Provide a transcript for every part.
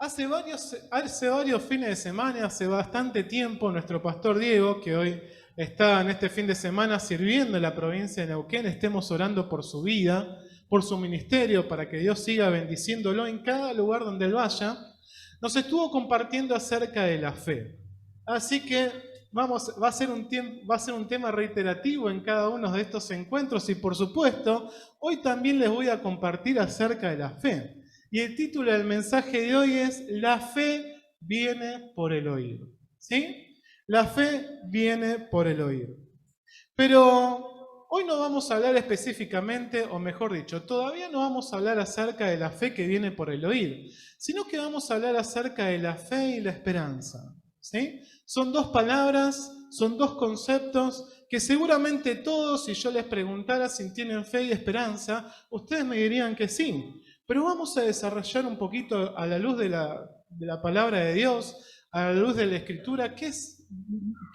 Hace varios fines de semana, hace bastante tiempo, nuestro pastor Diego, que hoy está en este fin de semana sirviendo en la provincia de Neuquén, estemos orando por su vida, por su ministerio, para que Dios siga bendiciéndolo en cada lugar donde él vaya, nos estuvo compartiendo acerca de la fe. Así que va a ser un tema reiterativo en cada uno de estos encuentros y por supuesto, hoy también les voy a compartir acerca de la fe. Y el título del mensaje de hoy es La fe viene por el oír. ¿Sí? La fe viene por el oír. Pero hoy no vamos a hablar específicamente, o mejor dicho, todavía no vamos a hablar acerca de la fe que viene por el oír, sino que vamos a hablar acerca de la fe y la esperanza. ¿Sí? Son dos palabras, son dos conceptos que seguramente todos, si yo les preguntara si tienen fe y esperanza, ustedes me dirían que sí. Pero vamos a desarrollar un poquito a la luz de la palabra de Dios, a la luz de la Escritura, qué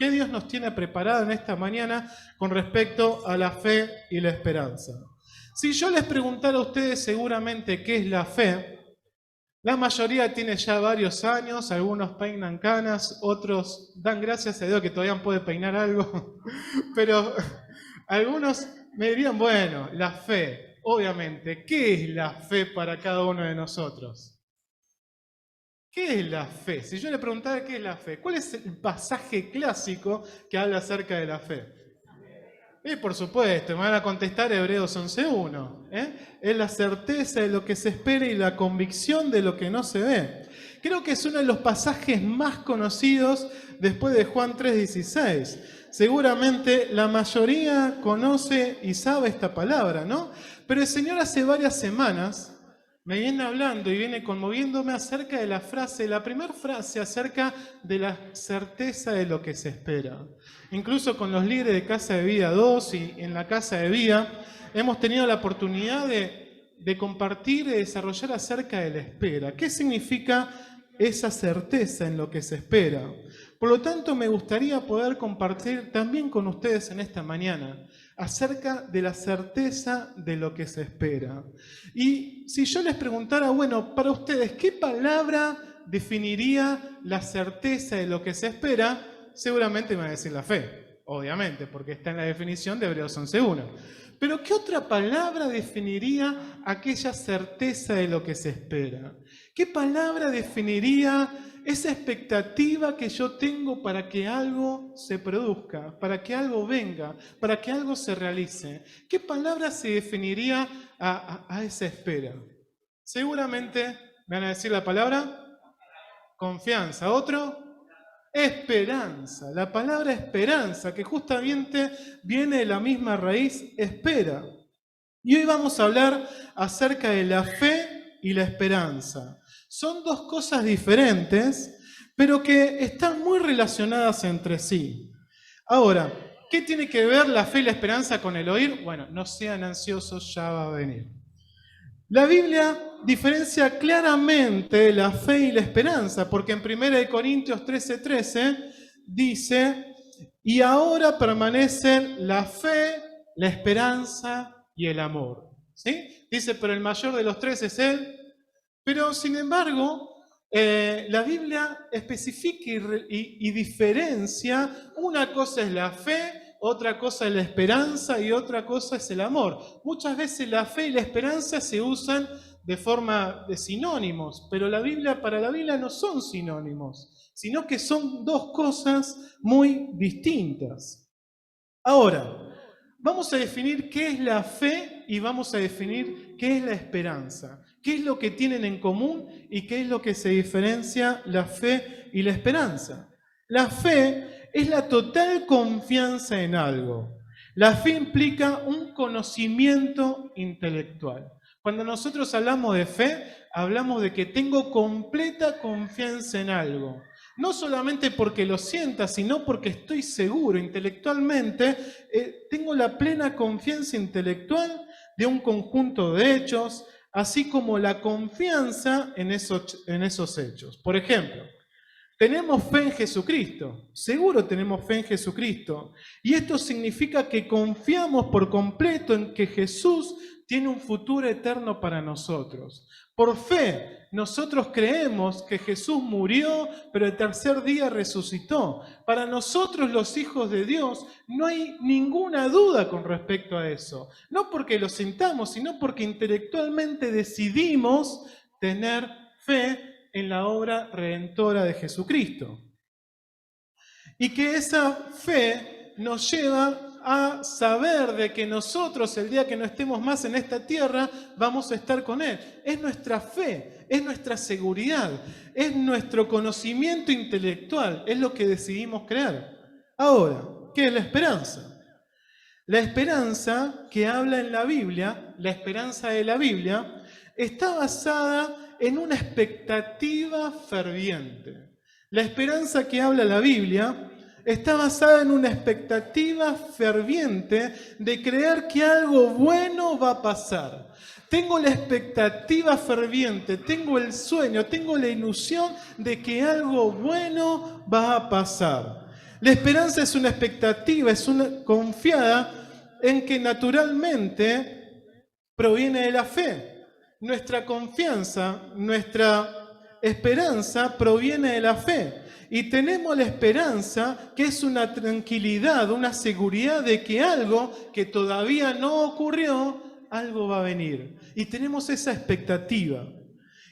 Dios nos tiene preparado en esta mañana con respecto a la fe y la esperanza. Si yo les preguntara a ustedes seguramente qué es la fe, la mayoría tiene ya varios años, algunos peinan canas, otros dan gracias a Dios que todavía puede peinar algo, pero algunos me dirían, bueno, la fe, obviamente, ¿qué es la fe para cada uno de nosotros? ¿Qué es la fe? Si yo le preguntara qué es la fe, ¿cuál es el pasaje clásico que habla acerca de la fe? Y por supuesto, me van a contestar Hebreos 11.1. Es la certeza de lo que se espera y la convicción de lo que no se ve. Creo que es uno de los pasajes más conocidos después de Juan 3.16. Seguramente la mayoría conoce y sabe esta palabra, ¿no? Pero el Señor hace varias semanas me viene hablando y viene conmoviéndome acerca de la primera frase acerca de la certeza de lo que se espera. Incluso con los líderes de Casa de Vida 2 y en la Casa de Vida hemos tenido la oportunidad de compartir y desarrollar acerca de la espera. ¿Qué significa esa certeza en lo que se espera? Por lo tanto, me gustaría poder compartir también con ustedes en esta mañana acerca de la certeza de lo que se espera. Y si yo les preguntara, bueno, para ustedes, ¿qué palabra definiría la certeza de lo que se espera? Seguramente me van a decir la fe, obviamente, porque está en la definición de Hebreos 11.1. Pero ¿qué otra palabra definiría aquella certeza de lo que se espera? ¿Qué palabra definiría esa expectativa que yo tengo para que algo se produzca, para que algo venga, para que algo se realice? ¿Qué palabra se definiría a esa espera? Seguramente me van a decir la palabra confianza. ¿Otro? Esperanza. La palabra esperanza, que justamente viene de la misma raíz espera. Y hoy vamos a hablar acerca de la fe y la esperanza. Son dos cosas diferentes, pero que están muy relacionadas entre sí. Ahora, ¿qué tiene que ver la fe y la esperanza con el oír? Bueno, no sean ansiosos, ya va a venir. La Biblia diferencia claramente la fe y la esperanza, porque en 1 Corintios 13:13 dice, y ahora permanecen la fe, la esperanza y el amor. ¿Sí? Dice, pero el mayor de los tres es Él. Pero sin embargo, la Biblia especifica y diferencia, una cosa es la fe, otra cosa es la esperanza y otra cosa es el amor. Muchas veces la fe y la esperanza se usan de forma de sinónimos, pero para la Biblia no son sinónimos, sino que son dos cosas muy distintas. Ahora, vamos a definir qué es la fe y vamos a definir qué es la esperanza. ¿Qué es lo que tienen en común y qué es lo que se diferencia la fe y la esperanza? La fe es la total confianza en algo. La fe implica un conocimiento intelectual. Cuando nosotros hablamos de fe, hablamos de que tengo completa confianza en algo. No solamente porque lo sienta, sino porque estoy seguro intelectualmente, tengo la plena confianza intelectual de un conjunto de hechos, así como la confianza en esos hechos. Por ejemplo, tenemos fe en Jesucristo, seguro tenemos fe en Jesucristo, y esto significa que confiamos por completo en que Jesús tiene un futuro eterno para nosotros. Por fe, nosotros creemos que Jesús murió, pero el tercer día resucitó. Para nosotros, los hijos de Dios, no hay ninguna duda con respecto a eso. No porque lo sintamos, sino porque intelectualmente decidimos tener fe en la obra redentora de Jesucristo. Y que esa fe nos lleva a saber de que nosotros, el día que no estemos más en esta tierra, vamos a estar con Él. Es nuestra fe, es nuestra seguridad, es nuestro conocimiento intelectual, es lo que decidimos creer. Ahora, ¿qué es la esperanza? La esperanza que habla en la Biblia, la esperanza de la Biblia, está basada en una expectativa ferviente. La esperanza que habla la Biblia está basada en una expectativa ferviente de creer que algo bueno va a pasar. Tengo la expectativa ferviente, tengo el sueño, tengo la ilusión de que algo bueno va a pasar. La esperanza es una expectativa, es una confiada en que naturalmente proviene de la fe. Nuestra confianza, nuestra esperanza proviene de la fe. Y tenemos la esperanza que es una tranquilidad, una seguridad de que algo que todavía no ocurrió, algo va a venir. Y tenemos esa expectativa.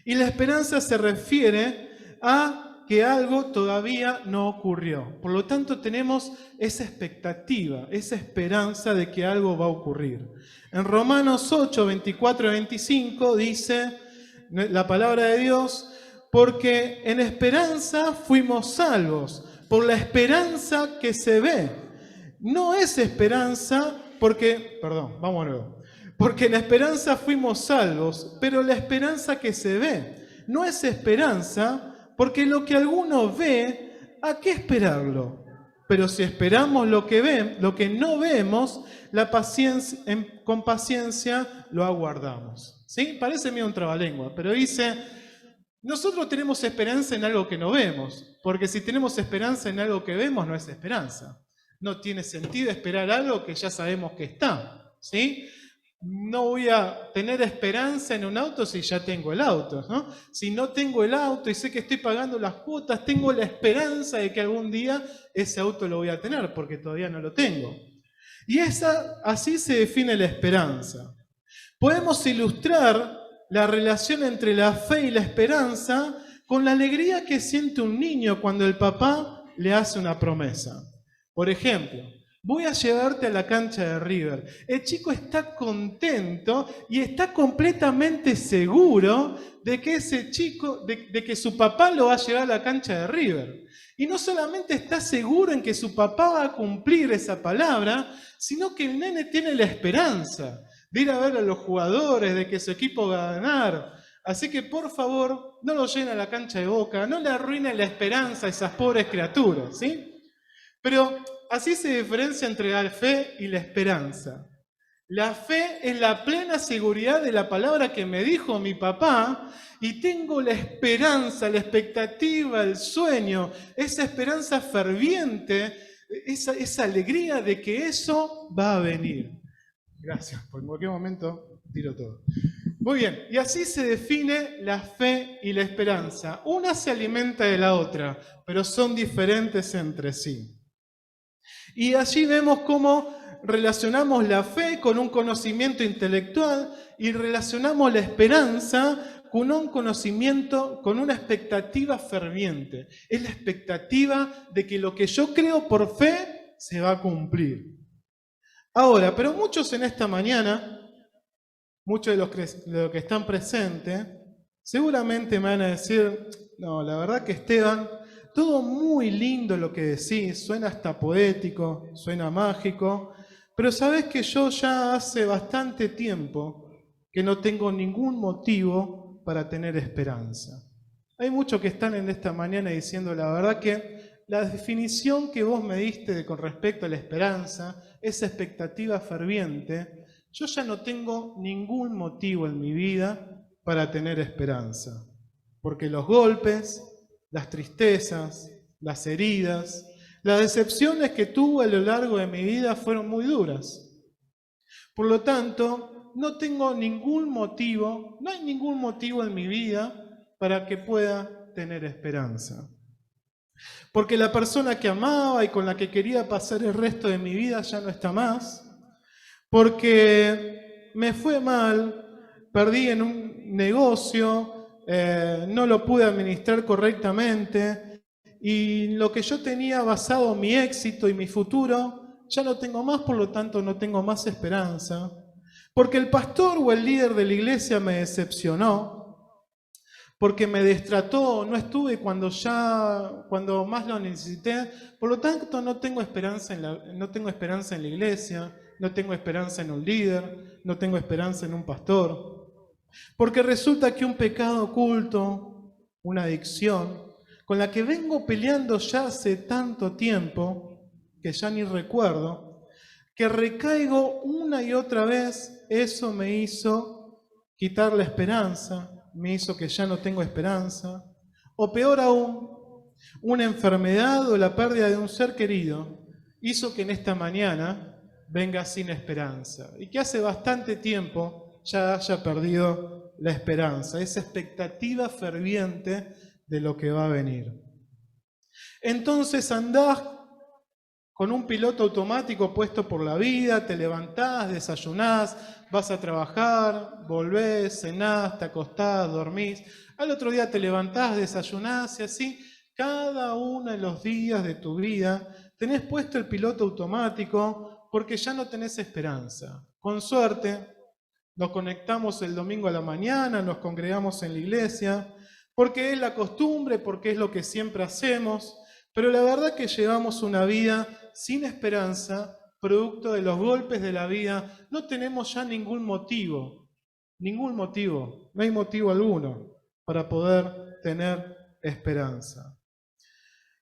Y la esperanza se refiere a que algo todavía no ocurrió. Por lo tanto, tenemos esa expectativa, esa esperanza de que algo va a ocurrir. En Romanos 8, 24 y 25 dice la palabra de Dios: porque en esperanza fuimos salvos, por la esperanza que se ve. No es esperanza porque, vamos de nuevo. Porque en esperanza fuimos salvos, pero la esperanza que se ve. No es esperanza porque lo que alguno ve, ¿a qué esperarlo? Pero si esperamos lo que no vemos, con paciencia lo aguardamos. ¿Sí? Parece medio un trabalengua, pero dice: nosotros tenemos esperanza en algo que no vemos, porque si tenemos esperanza en algo que vemos, no es esperanza. No tiene sentido esperar algo que ya sabemos que está, ¿sí? No voy a tener esperanza en un auto si ya tengo el auto, ¿no? Si no tengo el auto y sé que estoy pagando las cuotas, tengo la esperanza de que algún día ese auto lo voy a tener, porque todavía no lo tengo. Y así se define la esperanza. Podemos ilustrar la relación entre la fe y la esperanza con la alegría que siente un niño cuando el papá le hace una promesa. Por ejemplo, voy a llevarte a la cancha de River. El chico está contento y está completamente seguro de que de que su papá lo va a llevar a la cancha de River. Y no solamente está seguro en que su papá va a cumplir esa palabra, sino que el nene tiene la esperanza de ir a ver a los jugadores, de que su equipo va a ganar. Así que, por favor, no lo lleven a la cancha de Boca, no le arruinen la esperanza a esas pobres criaturas, ¿sí? Pero así se diferencia entre la fe y la esperanza. La fe es la plena seguridad de la palabra que me dijo mi papá, y tengo la esperanza, la expectativa, el sueño, esa esperanza ferviente, esa alegría de que eso va a venir. Gracias, porque en cualquier momento tiro todo. Muy bien, y así se define la fe y la esperanza. Una se alimenta de la otra, pero son diferentes entre sí. Y allí vemos cómo relacionamos la fe con un conocimiento intelectual y relacionamos la esperanza con un conocimiento, con una expectativa ferviente. Es la expectativa de que lo que yo creo por fe se va a cumplir. Ahora, pero muchos en esta mañana, muchos de los que están presentes, seguramente me van a decir: no, la verdad que Esteban, todo muy lindo lo que decís, suena hasta poético, suena mágico, pero sabés que yo ya hace bastante tiempo que no tengo ningún motivo para tener esperanza. Hay muchos que están en esta mañana diciendo: la verdad que la definición que vos me diste con respecto a la esperanza, esa expectativa ferviente, yo ya no tengo ningún motivo en mi vida para tener esperanza. Porque los golpes, las tristezas, las heridas, las decepciones que tuve a lo largo de mi vida fueron muy duras. Por lo tanto, no tengo ningún motivo, no hay ningún motivo en mi vida para que pueda tener esperanza. Porque la persona que amaba y con la que quería pasar el resto de mi vida ya no está más. Porque me fue mal, perdí en un negocio, no lo pude administrar correctamente y lo que yo tenía basado mi éxito y mi futuro ya no tengo más, por lo tanto no tengo más esperanza. Porque el pastor o el líder de la iglesia me decepcionó, porque me destrató, no estuve cuando más lo necesité, por lo tanto no tengo esperanza en la iglesia, no tengo esperanza en un líder, no tengo esperanza en un pastor. Porque resulta que un pecado oculto, una adicción, con la que vengo peleando ya hace tanto tiempo, que ya ni recuerdo, que recaigo una y otra vez, eso me hizo quitar la esperanza, me hizo que ya no tengo esperanza, o peor aún, una enfermedad o la pérdida de un ser querido hizo que en esta mañana venga sin esperanza y que hace bastante tiempo ya haya perdido la esperanza, esa expectativa ferviente de lo que va a venir. Entonces andás con un piloto automático puesto por la vida, te levantás, desayunás, vas a trabajar, volvés, cenás, te acostás, dormís. Al otro día te levantás, desayunás y así, cada uno de los días de tu vida tenés puesto el piloto automático porque ya no tenés esperanza. Con suerte, nos conectamos el domingo a la mañana, nos congregamos en la iglesia, porque es la costumbre, porque es lo que siempre hacemos, pero la verdad que llevamos una vida sin esperanza, producto de los golpes de la vida. No tenemos ya ningún motivo, no hay motivo alguno para poder tener esperanza.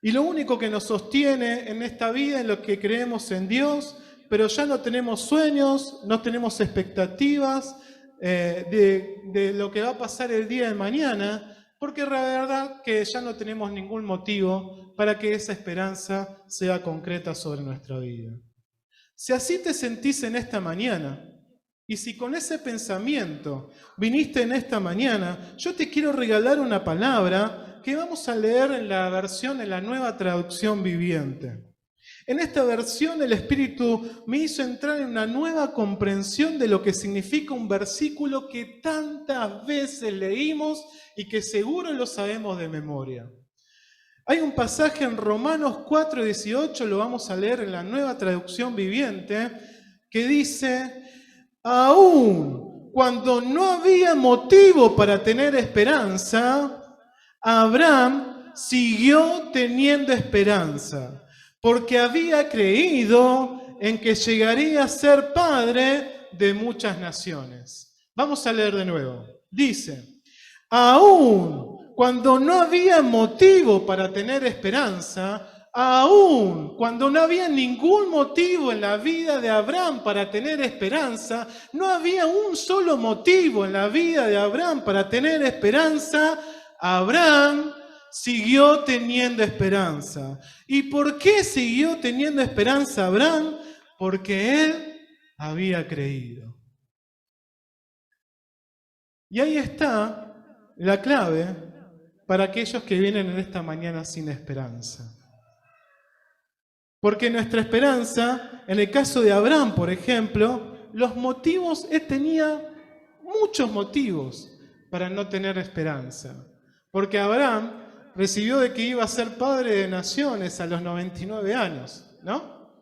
Y lo único que nos sostiene en esta vida es lo que creemos en Dios, pero ya no tenemos sueños, no tenemos expectativas de lo que va a pasar el día de mañana, porque la verdad que ya no tenemos ningún motivo para que esa esperanza sea concreta sobre nuestra vida. Si así te sentís en esta mañana, y si con ese pensamiento viniste en esta mañana, yo te quiero regalar una palabra que vamos a leer en la nueva traducción viviente. En esta versión el Espíritu me hizo entrar en una nueva comprensión de lo que significa un versículo que tantas veces leímos y que seguro lo sabemos de memoria. Hay un pasaje en Romanos 4:18, lo vamos a leer en la nueva traducción viviente, que dice: aún cuando no había motivo para tener esperanza, Abraham siguió teniendo esperanza, porque había creído en que llegaría a ser padre de muchas naciones. Vamos a leer de nuevo. Dice: aún cuando no había motivo para tener esperanza, aún cuando no había ningún motivo en la vida de Abraham para tener esperanza, no había un solo motivo en la vida de Abraham para tener esperanza, Abraham siguió teniendo esperanza. ¿Y por qué siguió teniendo esperanza Abraham? Porque él había creído. Y ahí está la clave para aquellos que vienen en esta mañana sin esperanza. Porque nuestra esperanza, en el caso de Abraham, por ejemplo, los motivos, él tenía muchos motivos para no tener esperanza. Porque Abraham recibió de que iba a ser padre de naciones a los 99 años, ¿no?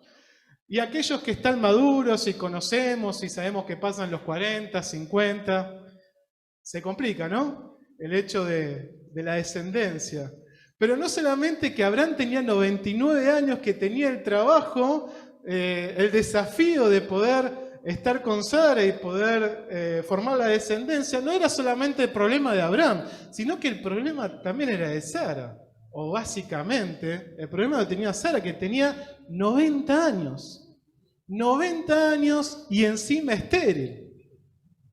Y aquellos que están maduros y conocemos y sabemos que pasan los 40, 50, se complica, ¿no? El hecho de la descendencia. Pero no solamente que Abraham tenía 99 años, que tenía el trabajo, el desafío de poder estar con Sara y poder formar la descendencia, no era solamente el problema de Abraham, sino que el problema también era de Sara. O básicamente, el problema lo tenía Sara, que tenía 90 años. 90 años y encima estéril.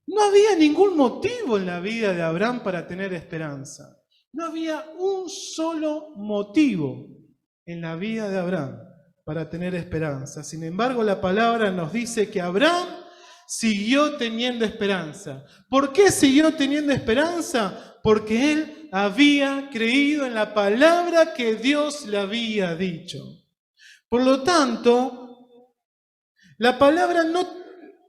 No había ningún motivo en la vida de Abraham para tener esperanza. No había un solo motivo en la vida de Abraham para tener esperanza. Sin embargo, la palabra nos dice que Abraham siguió teniendo esperanza. ¿Por qué siguió teniendo esperanza? Porque él había creído en la palabra que Dios le había dicho. Por lo tanto, la palabra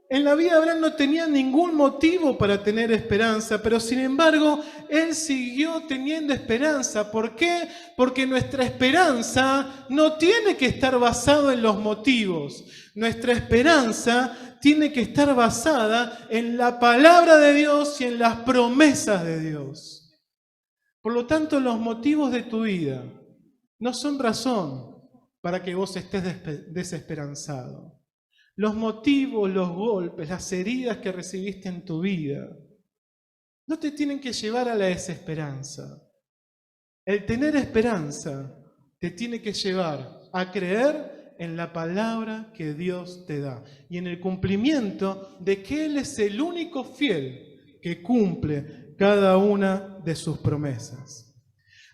en la vida de Abraham no tenía ningún motivo para tener esperanza, pero sin embargo, él siguió teniendo esperanza. ¿Por qué? Porque nuestra esperanza no tiene que estar basada en los motivos. Nuestra esperanza tiene que estar basada en la palabra de Dios y en las promesas de Dios. Por lo tanto, los motivos de tu vida no son razón para que vos estés desesperanzado. Los motivos, los golpes, las heridas que recibiste en tu vida no te tienen que llevar a la desesperanza. El tener esperanza te tiene que llevar a creer en la palabra que Dios te da y en el cumplimiento de que Él es el único fiel que cumple cada una de sus promesas.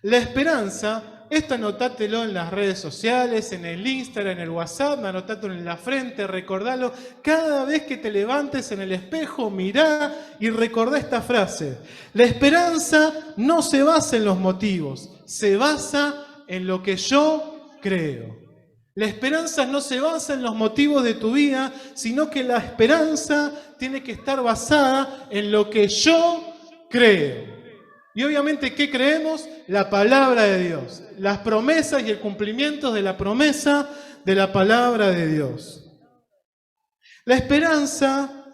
La esperanza, esto anotátelo en las redes sociales, en el Instagram, en el WhatsApp, anotátelo en la frente, recordalo. Cada vez que te levantes en el espejo, mirá y recordá esta frase. La esperanza no se basa en los motivos, se basa en lo que yo creo. La esperanza no se basa en los motivos de tu vida, sino que la esperanza tiene que estar basada en lo que yo creo. Y obviamente, ¿qué creemos? La palabra de Dios, las promesas y el cumplimiento de la promesa de la palabra de Dios. La esperanza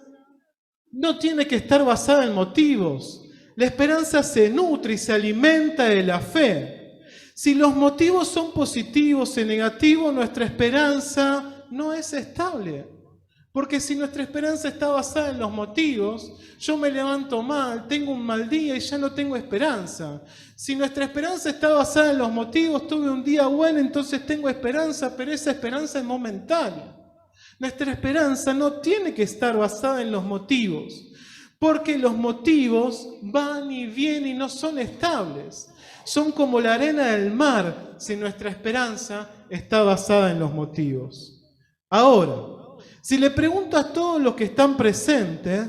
no tiene que estar basada en motivos. La esperanza se nutre y se alimenta de la fe. Si los motivos son positivos o negativos, nuestra esperanza no es estable. Porque si nuestra esperanza está basada en los motivos, yo me levanto mal, tengo un mal día y ya no tengo esperanza. Si nuestra esperanza está basada en los motivos, tuve un día bueno, entonces tengo esperanza, pero esa esperanza es momentánea. Nuestra esperanza no tiene que estar basada en los motivos, porque los motivos van y vienen y no son estables. Son como la arena del mar si nuestra esperanza está basada en los motivos. Ahora, si le pregunto a todos los que están presentes,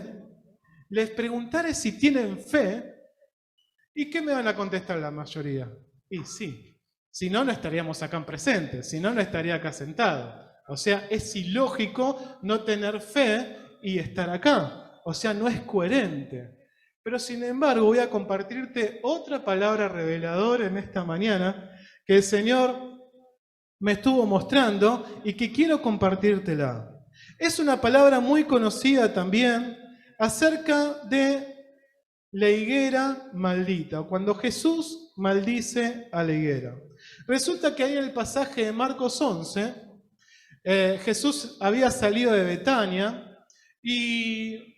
les preguntaré si tienen fe, ¿y qué me van a contestar la mayoría? Y sí, si no, no estaríamos acá presentes, si no, no estaría acá sentado. O sea, es ilógico no tener fe y estar acá. O sea, no es coherente. Pero sin embargo, voy a compartirte otra palabra reveladora en esta mañana que el Señor me estuvo mostrando y que quiero compartírtela. Es una palabra muy conocida también acerca de la higuera maldita, o cuando Jesús maldice a la higuera. Resulta que ahí en el pasaje de Marcos 11, Jesús había salido de Betania y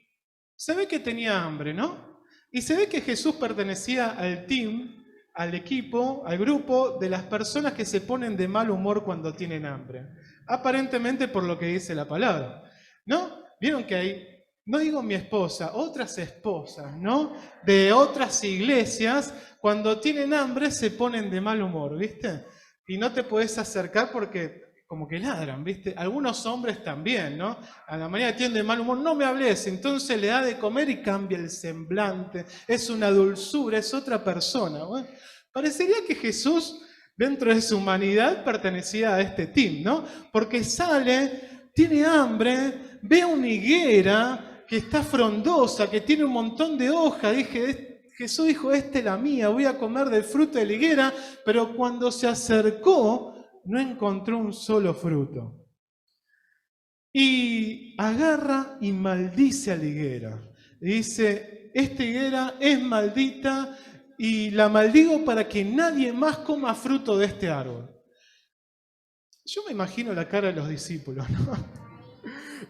se ve que tenía hambre, ¿no? Y se ve que Jesús pertenecía al team, al equipo, al grupo de las personas que se ponen de mal humor cuando tienen hambre. Aparentemente por lo que dice la palabra, ¿no? Vieron que hay, no digo mi esposa, otras esposas, ¿no? De otras iglesias, cuando tienen hambre se ponen de mal humor, ¿viste? Y no te podés acercar porque como que ladran, ¿viste? Algunos hombres también, ¿no? A la mañana tienen de mal humor, no me hables, entonces le da de comer y cambia el semblante, es una dulzura, es otra persona. Bueno, parecería que Jesús, dentro de su humanidad, pertenecía a este team, ¿no? Porque sale, tiene hambre, ve una higuera que está frondosa, que tiene un montón de hojas. Jesús dijo, esta es la mía, voy a comer del fruto de la higuera, pero cuando se acercó, no encontró un solo fruto. Y agarra y maldice a la higuera. Dice, esta higuera es maldita y la maldigo para que nadie más coma fruto de este árbol. Yo me imagino la cara de los discípulos, ¿no?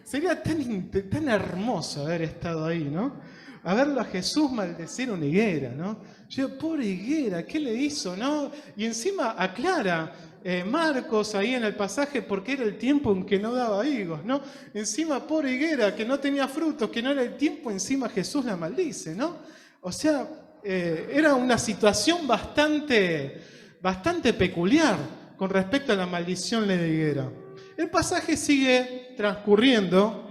Sería tan hermoso haber estado ahí, ¿no? A verlo a Jesús maldecir una higuera, ¿no? Yo digo, pobre higuera, ¿qué le hizo, no? Y encima aclara Marcos ahí en el pasaje porque era el tiempo en que no daba higos, ¿no? Encima, pobre higuera, que no tenía frutos, que no era el tiempo, encima Jesús la maldice, ¿no? O sea, era una situación bastante peculiar con respecto a la maldición de la higuera. El pasaje sigue transcurriendo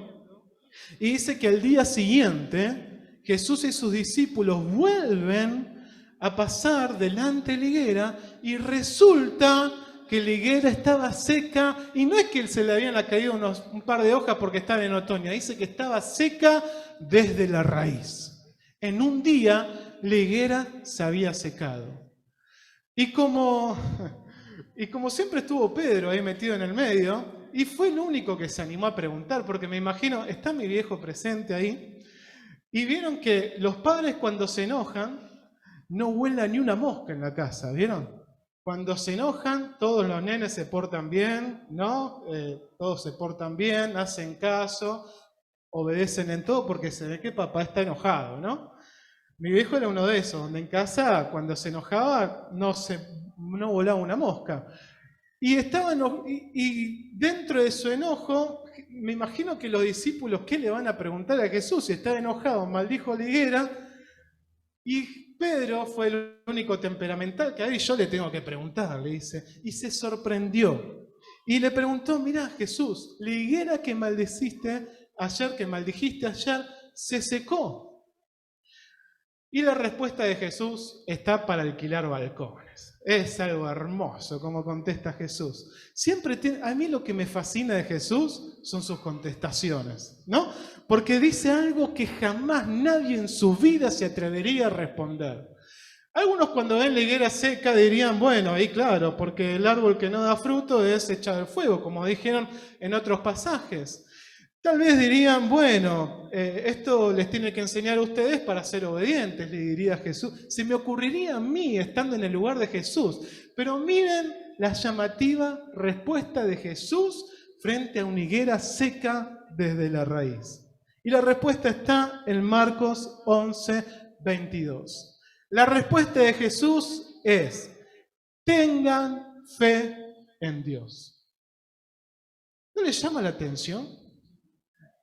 Y dice que al día siguiente Jesús y sus discípulos vuelven a pasar delante de la higuera y resulta que la higuera estaba seca y no es que se le habían caído un par de hojas porque estaba en otoño, dice que estaba seca desde la raíz. En un día la higuera se había secado. Y como siempre estuvo Pedro ahí metido en el medio, y fue el único que se animó a preguntar, porque me imagino, está mi viejo presente ahí, y vieron que los padres cuando se enojan, no vuela ni una mosca en la casa, ¿vieron? Cuando se enojan, todos los nenes se portan bien, ¿no? Todos se portan bien, hacen caso, obedecen en todo, porque se ve que papá está enojado, ¿no? Mi viejo era uno de esos, donde en casa, cuando se enojaba, no volaba una mosca. Y dentro de su enojo, me imagino que los discípulos, ¿qué le van a preguntar a Jesús? Si está enojado, maldijo la higuera. Y Pedro fue el único temperamental que ahí yo le tengo que preguntar, le dice. Y se sorprendió. Y le preguntó, mirá Jesús, la higuera que maldijiste ayer, se secó. Y la respuesta de Jesús está para alquilar balcones. Es algo hermoso como contesta Jesús. A mí lo que me fascina de Jesús son sus contestaciones, ¿no? Porque dice algo que jamás nadie en su vida se atrevería a responder. Algunos cuando ven la higuera seca dirían, bueno, ahí claro, porque el árbol que no da fruto es echado al fuego, como dijeron en otros pasajes. Tal vez dirían, bueno, esto les tiene que enseñar a ustedes para ser obedientes, le diría Jesús. Se me ocurriría a mí estando en el lugar de Jesús. Pero miren la llamativa respuesta de Jesús frente a una higuera seca desde la raíz. Y la respuesta está en Marcos 11, 22. La respuesta de Jesús es, tengan fe en Dios. ¿No les llama la atención?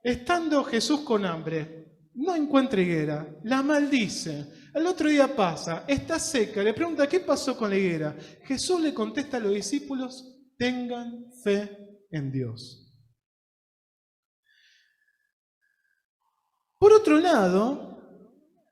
Estando Jesús con hambre, no encuentra higuera, la maldice. Al otro día pasa, está seca, le pregunta, ¿qué pasó con la higuera? Jesús le contesta a los discípulos, tengan fe en Dios. Por otro lado,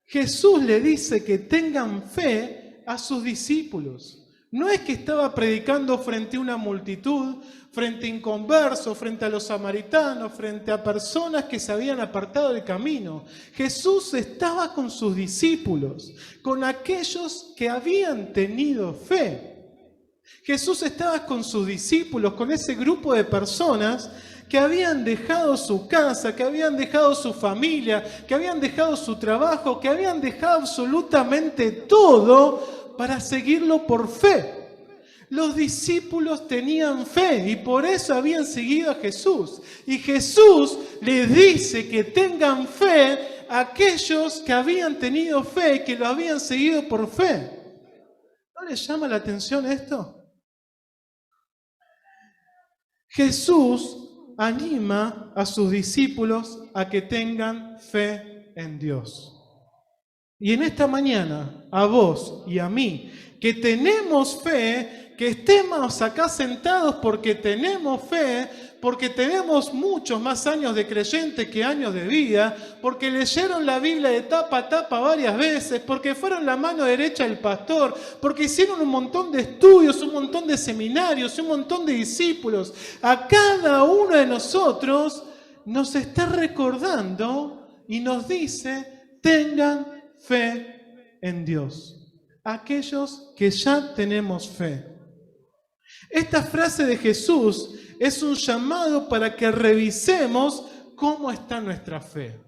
Jesús le dice que tengan fe a sus discípulos. No es que estaba predicando frente a una multitud, frente a inconversos, frente a los samaritanos, frente a personas que se habían apartado del camino. Jesús estaba con sus discípulos, con aquellos que habían tenido fe. Jesús estaba con sus discípulos, con ese grupo de personas que habían dejado su casa, que habían dejado su familia, que habían dejado su trabajo, que habían dejado absolutamente todo para seguirlo por fe. Los discípulos tenían fe y por eso habían seguido a Jesús. Y Jesús les dice que tengan fe a aquellos que habían tenido fe y que lo habían seguido por fe. ¿No les llama la atención esto? Jesús anima a sus discípulos a que tengan fe en Dios. Y en esta mañana, a vos y a mí, que tenemos fe, que estemos acá sentados porque tenemos fe, porque tenemos muchos más años de creyente que años de vida, porque leyeron la Biblia de tapa a tapa varias veces, porque fueron la mano derecha del pastor, porque hicieron un montón de estudios, un montón de seminarios, un montón de discípulos. A cada uno de nosotros nos está recordando y nos dice, tengan fe en Dios. Aquellos que ya tenemos fe. Esta frase de Jesús es un llamado para que revisemos cómo está nuestra fe.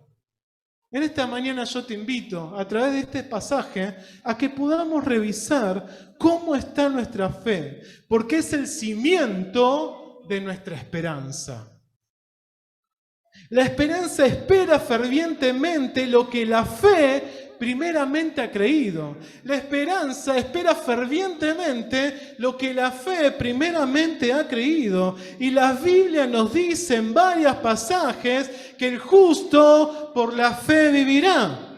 En esta mañana yo te invito, a través de este pasaje, a que podamos revisar cómo está nuestra fe, porque es el cimiento de nuestra esperanza. La esperanza espera fervientemente lo que la fe primeramente ha creído. La esperanza espera fervientemente lo que la fe primeramente ha creído. Y la Biblia nos dice en varios pasajes que el justo por la fe vivirá.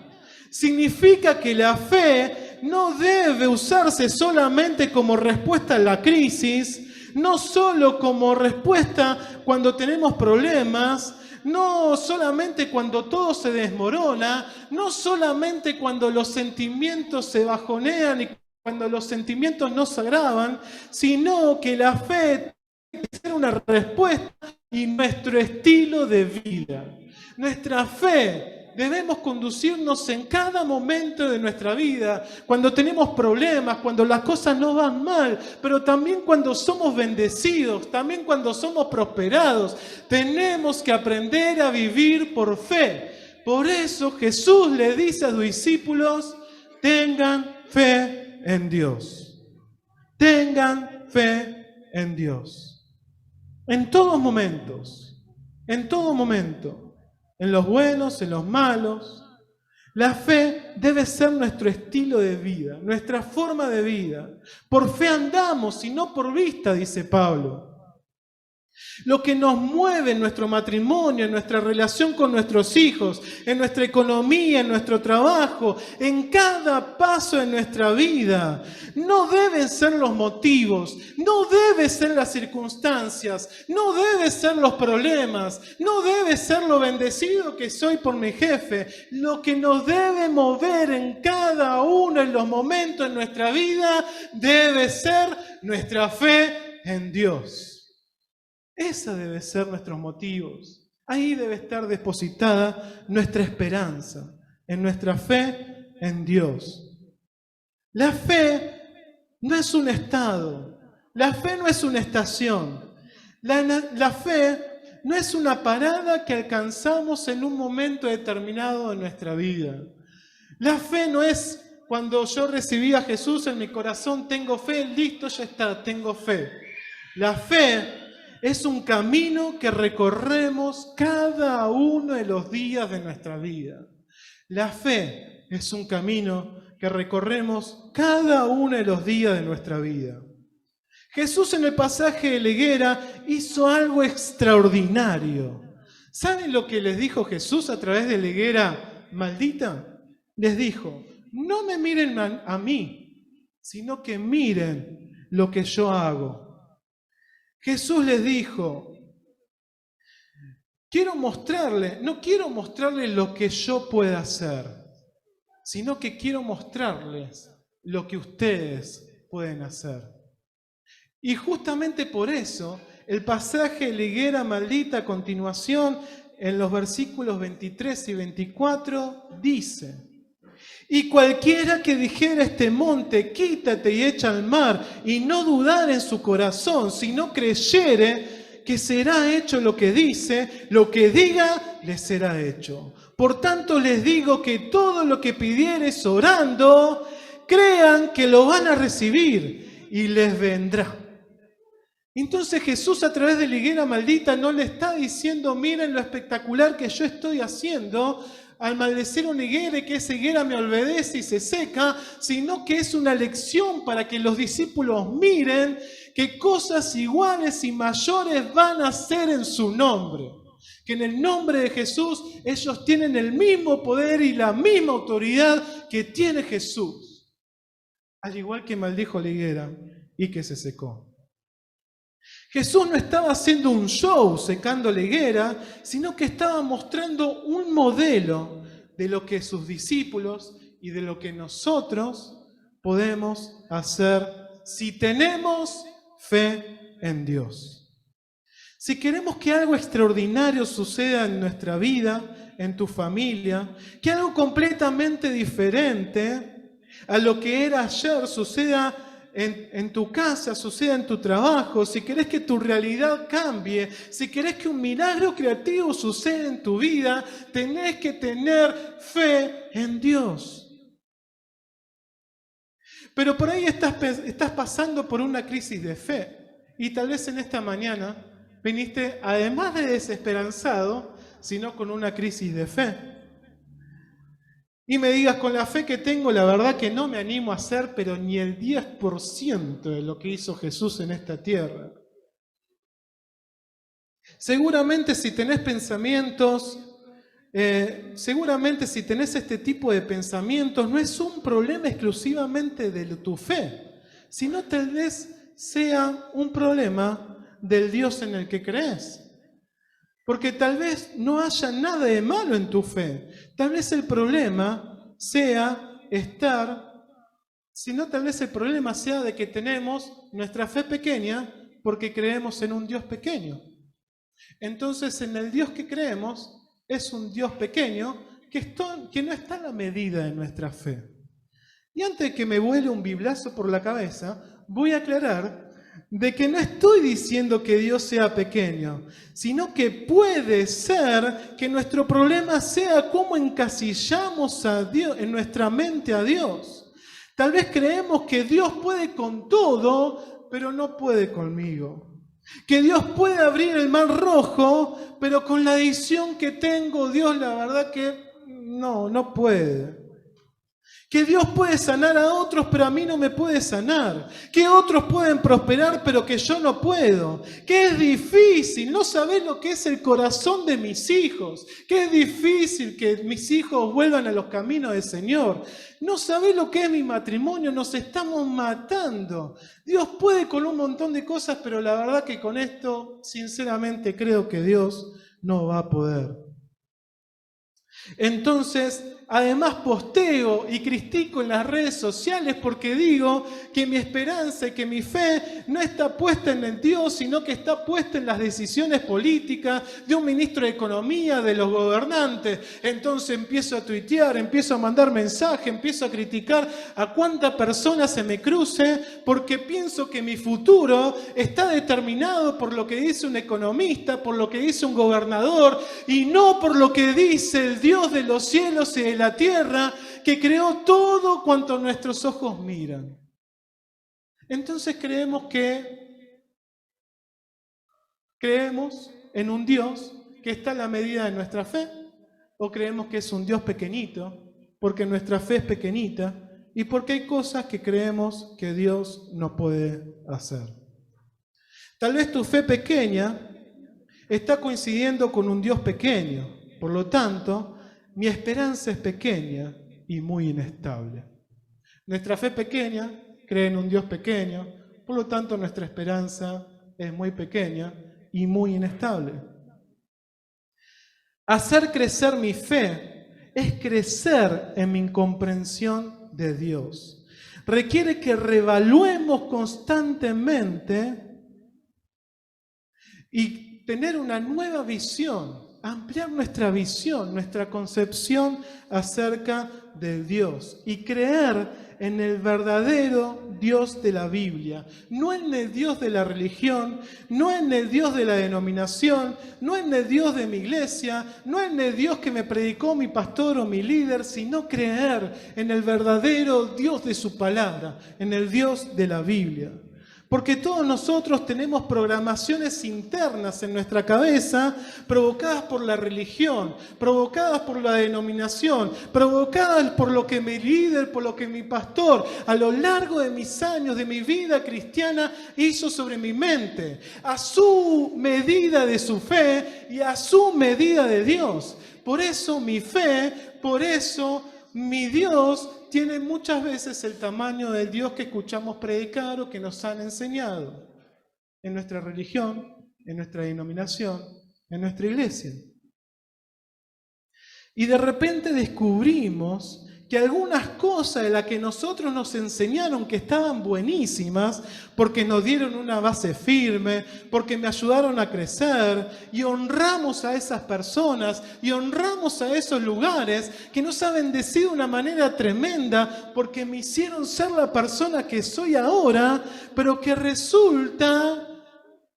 Significa que la fe no debe usarse solamente como respuesta a la crisis, no solo como respuesta cuando tenemos problemas, no solamente cuando todo se desmorona, no solamente cuando los sentimientos se bajonean y cuando los sentimientos no se agravan, sino que la fe tiene que ser una respuesta y nuestro estilo de vida. Nuestra fe debemos conducirnos en cada momento de nuestra vida, cuando tenemos problemas, cuando las cosas no van mal, pero también cuando somos bendecidos, también cuando somos prosperados. Tenemos que aprender a vivir por fe. Por eso Jesús le dice a sus discípulos, tengan fe en Dios. Tengan fe en Dios. En todos momentos, en todo momento. En los buenos, en los malos. La fe debe ser nuestro estilo de vida, nuestra forma de vida. Por fe andamos y no por vista, dice Pablo. Lo que nos mueve en nuestro matrimonio, en nuestra relación con nuestros hijos, en nuestra economía, en nuestro trabajo, en cada paso de nuestra vida, no deben ser los motivos, no deben ser las circunstancias, no deben ser los problemas, no debe ser lo bendecido que soy por mi jefe. Lo que nos debe mover en cada uno de los momentos de nuestra vida debe ser nuestra fe en Dios. Ese debe ser nuestros motivos. Ahí debe estar depositada nuestra esperanza, en nuestra fe en Dios. La fe no es un estado, la fe no es una estación, la fe no es una parada que alcanzamos en un momento determinado de nuestra vida. La fe no es cuando yo recibí a Jesús en mi corazón, tengo fe, listo, ya está, tengo fe. La fe es un camino que recorremos cada uno de los días de nuestra vida. La fe es un camino que recorremos cada uno de los días de nuestra vida. Jesús en el pasaje de la higuera hizo algo extraordinario. ¿Saben lo que les dijo Jesús a través de la higuera maldita? Les dijo, no me miren a mí, sino que miren lo que yo hago. Jesús les dijo, no quiero mostrarles lo que yo pueda hacer, sino que quiero mostrarles lo que ustedes pueden hacer. Y justamente por eso, el pasaje de la higuera maldita a continuación, en los versículos 23 y 24, dice, y cualquiera que dijera a este monte, quítate y echa al mar, y no dudar en su corazón, sino creyere que será hecho lo que dice, lo que diga le será hecho. Por tanto les digo que todo lo que pidieres orando, crean que lo van a recibir y les vendrá. Entonces Jesús a través de la higuera maldita no le está diciendo, miren lo espectacular que yo estoy haciendo, al maldecir una higuera y que esa higuera me obedece y se seca, sino que es una lección para que los discípulos miren que cosas iguales y mayores van a hacer en su nombre. Que en el nombre de Jesús ellos tienen el mismo poder y la misma autoridad que tiene Jesús. Al igual que maldijo la higuera y que se secó. Jesús no estaba haciendo un show secando la higuera, sino que estaba mostrando un modelo de lo que sus discípulos y de lo que nosotros podemos hacer si tenemos fe en Dios. Si queremos que algo extraordinario suceda en nuestra vida, en tu familia, que algo completamente diferente a lo que era ayer suceda en tu casa, suceda en tu trabajo, si querés que tu realidad cambie, si querés que un milagro creativo suceda en tu vida, tenés que tener fe en Dios. Pero por ahí estás pasando por una crisis de fe y tal vez en esta mañana viniste además de desesperanzado, sino con una crisis de fe. Y me digas, con la fe que tengo, la verdad que no me animo a hacer, pero ni el 10% de lo que hizo Jesús en esta tierra. Seguramente si tenés pensamientos, seguramente si tenés este tipo de pensamientos, no es un problema exclusivamente de tu fe, sino tal vez sea un problema del Dios en el que crees. Porque tal vez no haya nada de malo en tu fe. Tal vez el problema sea tal vez el problema sea de que tenemos nuestra fe pequeña porque creemos en un Dios pequeño. Entonces, en el Dios que creemos es un Dios pequeño que no está a la medida de nuestra fe. Y antes de que me vuele un biblazo por la cabeza, voy a aclarar de que no estoy diciendo que Dios sea pequeño, sino que puede ser que nuestro problema sea cómo encasillamos a Dios, en nuestra mente a Dios. Tal vez creemos que Dios puede con todo, pero no puede conmigo. Que Dios puede abrir el mar rojo, pero con la adicción que tengo, Dios la verdad que no puede. Que Dios puede sanar a otros, pero a mí no me puede sanar. Que otros pueden prosperar, pero que yo no puedo. Que es difícil, no sabés lo que es el corazón de mis hijos. Que es difícil que mis hijos vuelvan a los caminos del Señor. No sabés lo que es mi matrimonio, nos estamos matando. Dios puede con un montón de cosas, pero la verdad que con esto, sinceramente, creo que Dios no va a poder. Entonces, además posteo y critico en las redes sociales porque digo que mi esperanza y que mi fe no está puesta en el Dios, sino que está puesta en las decisiones políticas de un ministro de Economía, de los gobernantes. Entonces empiezo a tuitear, empiezo a mandar mensajes, empiezo a criticar a cuánta persona se me cruce porque pienso que mi futuro está determinado por lo que dice un economista, por lo que dice un gobernador y no por lo que dice el Dios de los cielos y de la tierra, que creó todo cuanto nuestros ojos miran. Entonces creemos en un Dios que está a la medida de nuestra fe, o creemos que es un Dios pequeñito, porque nuestra fe es pequeñita, y porque hay cosas que creemos que Dios no puede hacer. Tal vez tu fe pequeña está coincidiendo con un Dios pequeño, por lo tanto, mi esperanza es pequeña y muy inestable. Nuestra fe pequeña cree en un Dios pequeño, por lo tanto nuestra esperanza es muy pequeña y muy inestable. Hacer crecer mi fe es crecer en mi incomprensión de Dios. Requiere que reevaluemos constantemente y tener una nueva visión, ampliar nuestra visión, nuestra concepción acerca de Dios y creer en el verdadero Dios de la Biblia, no en el Dios de la religión, no en el Dios de la denominación, no en el Dios de mi iglesia, no en el Dios que me predicó mi pastor o mi líder, sino creer en el verdadero Dios de su palabra, en el Dios de la Biblia. Porque todos nosotros tenemos programaciones internas en nuestra cabeza provocadas por la religión, provocadas por la denominación, provocadas por lo que mi líder, por lo que mi pastor a lo largo de mis años, de mi vida cristiana hizo sobre mi mente, a su medida de su fe y a su medida de Dios. Por eso mi fe, por eso mi Dios tiene muchas veces el tamaño del Dios que escuchamos predicar o que nos han enseñado en nuestra religión, en nuestra denominación, en nuestra iglesia. Y de repente descubrimos que algunas cosas de las que nosotros nos enseñaron que estaban buenísimas, porque nos dieron una base firme, porque me ayudaron a crecer, y honramos a esas personas, y honramos a esos lugares que nos han bendecido de una manera tremenda, porque me hicieron ser la persona que soy ahora, pero que resulta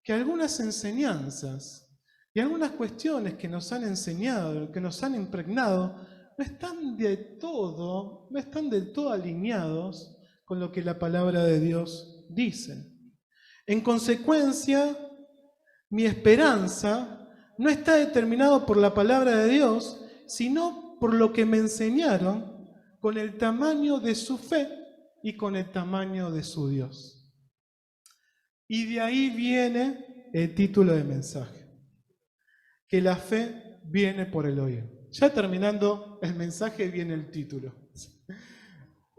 que algunas enseñanzas y algunas cuestiones que nos han enseñado, que nos han impregnado, no están del todo alineados con lo que la palabra de Dios dice. En consecuencia, mi esperanza no está determinada por la palabra de Dios, sino por lo que me enseñaron con el tamaño de su fe y con el tamaño de su Dios. Y de ahí viene el título del mensaje, que la fe viene por el oír. Ya terminando el mensaje viene el título.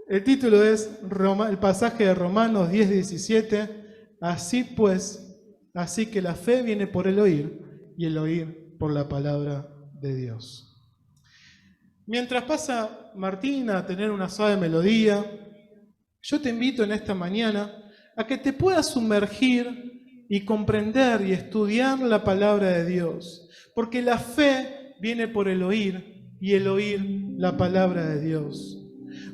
El título es el pasaje de Romanos 10:17. Así pues, así que la fe viene por el oír y el oír por la palabra de Dios. Mientras pasa Martina a tener una suave melodía, yo te invito en esta mañana a que te puedas sumergir y comprender y estudiar la palabra de Dios, porque la fe viene por el oír y el oír la palabra de Dios.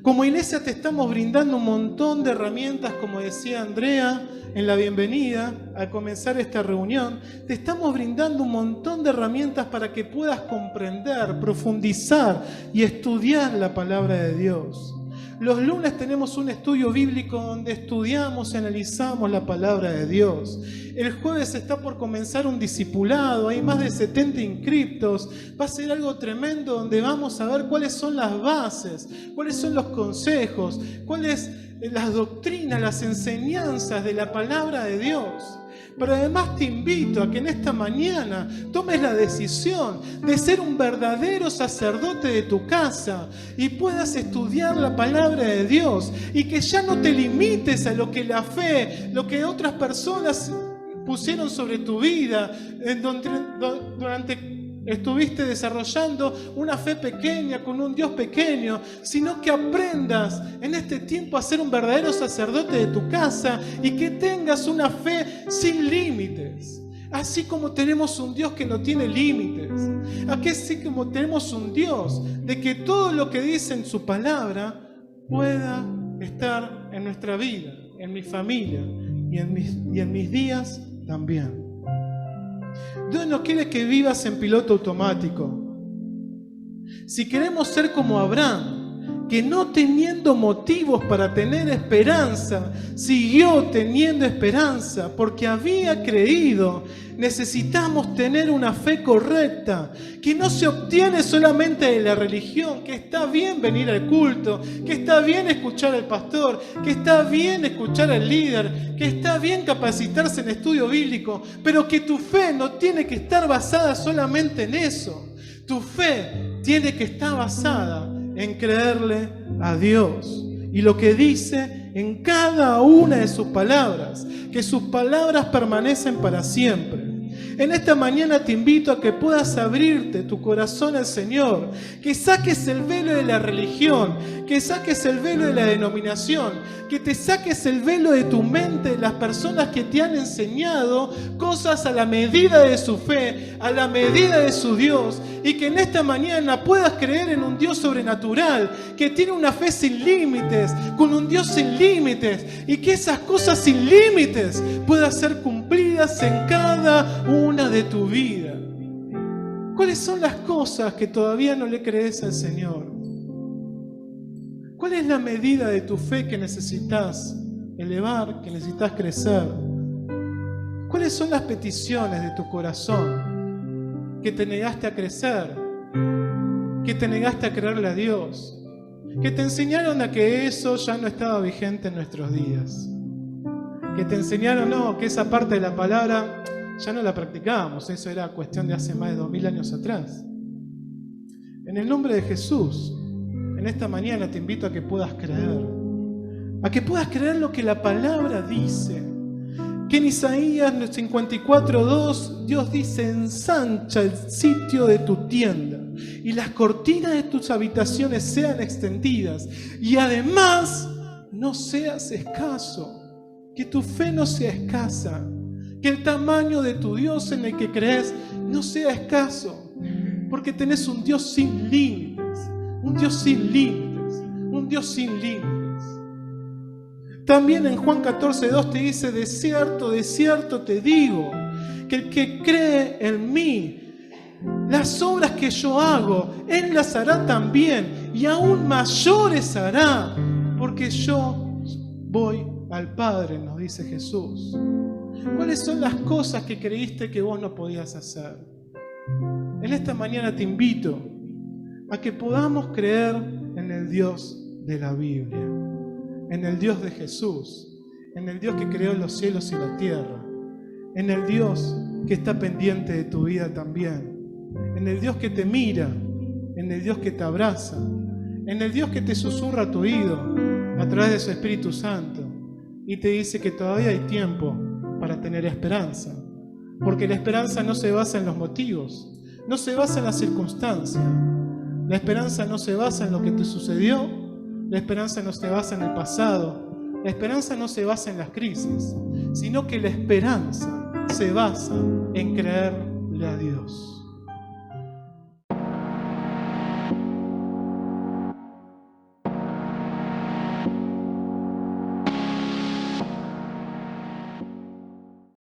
Como iglesia te estamos brindando un montón de herramientas, como decía Andrea en la bienvenida al comenzar esta reunión. Te estamos brindando un montón de herramientas para que puedas comprender, profundizar y estudiar la palabra de Dios. Los lunes tenemos un estudio bíblico donde estudiamos y analizamos la palabra de Dios. El jueves está por comenzar un discipulado, hay más de 70 inscriptos. Va a ser algo tremendo donde vamos a ver cuáles son las bases, cuáles son los consejos, cuáles las doctrinas, las enseñanzas de la palabra de Dios. Pero además te invito a que en esta mañana tomes la decisión de ser un verdadero sacerdote de tu casa y puedas estudiar la palabra de Dios y que ya no te limites a lo que la fe, lo que otras personas pusieron sobre tu vida, en donde durante estuviste desarrollando una fe pequeña con un Dios pequeño, sino que aprendas en este tiempo a ser un verdadero sacerdote de tu casa y que tengas una fe sin límites. Así como tenemos un Dios que no tiene límites, así como tenemos un Dios de que todo lo que dice en su palabra pueda estar en nuestra vida, en mi familia y en mis días también. Dios no quiere que vivas en piloto automático. Si queremos ser como Abraham, que no teniendo motivos para tener esperanza, siguió teniendo esperanza porque había creído, necesitamos tener una fe correcta, que no se obtiene solamente de la religión, que está bien venir al culto, que está bien escuchar al pastor, que está bien escuchar al líder, que está bien capacitarse en estudio bíblico, pero que tu fe no tiene que estar basada solamente en eso. Tu fe tiene que estar basada en creerle a Dios y lo que dice en cada una de sus palabras, que sus palabras permanecen para siempre. En esta mañana te invito a que puedas abrirte tu corazón al Señor, que saques el velo de la religión, que saques el velo de la denominación, que te saques el velo de tu mente de las personas que te han enseñado cosas a la medida de su fe, a la medida de su Dios, y que en esta mañana puedas creer en un Dios sobrenatural, que tiene una fe sin límites, con un Dios sin límites, y que esas cosas sin límites puedan ser cumplidas en cada una de tu vida. ¿Cuáles son las cosas que todavía no le crees al Señor? ¿Cuál es la medida de tu fe que necesitas elevar, que necesitas crecer? ¿Cuáles son las peticiones de tu corazón que te negaste a crecer, que te negaste a creerle a Dios, que te enseñaron a que eso ya no estaba vigente en nuestros días, que te enseñaron que esa parte de la palabra ya no la practicábamos, eso era cuestión de hace más de 2000 años atrás? En el nombre de Jesús, en esta mañana te invito a que puedas creer lo que la palabra dice. Que en Isaías 54:2 Dios dice: ensancha el sitio de tu tienda y las cortinas de tus habitaciones sean extendidas, y además no seas escaso, que tu fe no sea escasa, que el tamaño de tu Dios en el que crees no sea escaso, porque tenés un Dios sin límites, un Dios sin límites, un Dios sin límites. También en Juan 14:2 te dice: de cierto te digo, que el que cree en mí, las obras que yo hago, él las hará también, y aún mayores hará, porque yo voy al Padre, nos dice Jesús. ¿Cuáles son las cosas que creíste que vos no podías hacer? En esta mañana te invito a que podamos creer en el Dios de la Biblia, en el Dios de Jesús, en el Dios que creó los cielos y la tierra, en el Dios que está pendiente de tu vida también, en el Dios que te mira, en el Dios que te abraza, en el Dios que te susurra a tu oído a través de su Espíritu Santo y te dice que todavía hay tiempo para tener esperanza, porque la esperanza no se basa en los motivos, no se basa en la circunstancia. La esperanza no se basa en lo que te sucedió. La esperanza no se basa en el pasado. La esperanza no se basa en las crisis, sino que la esperanza se basa en creerle a Dios.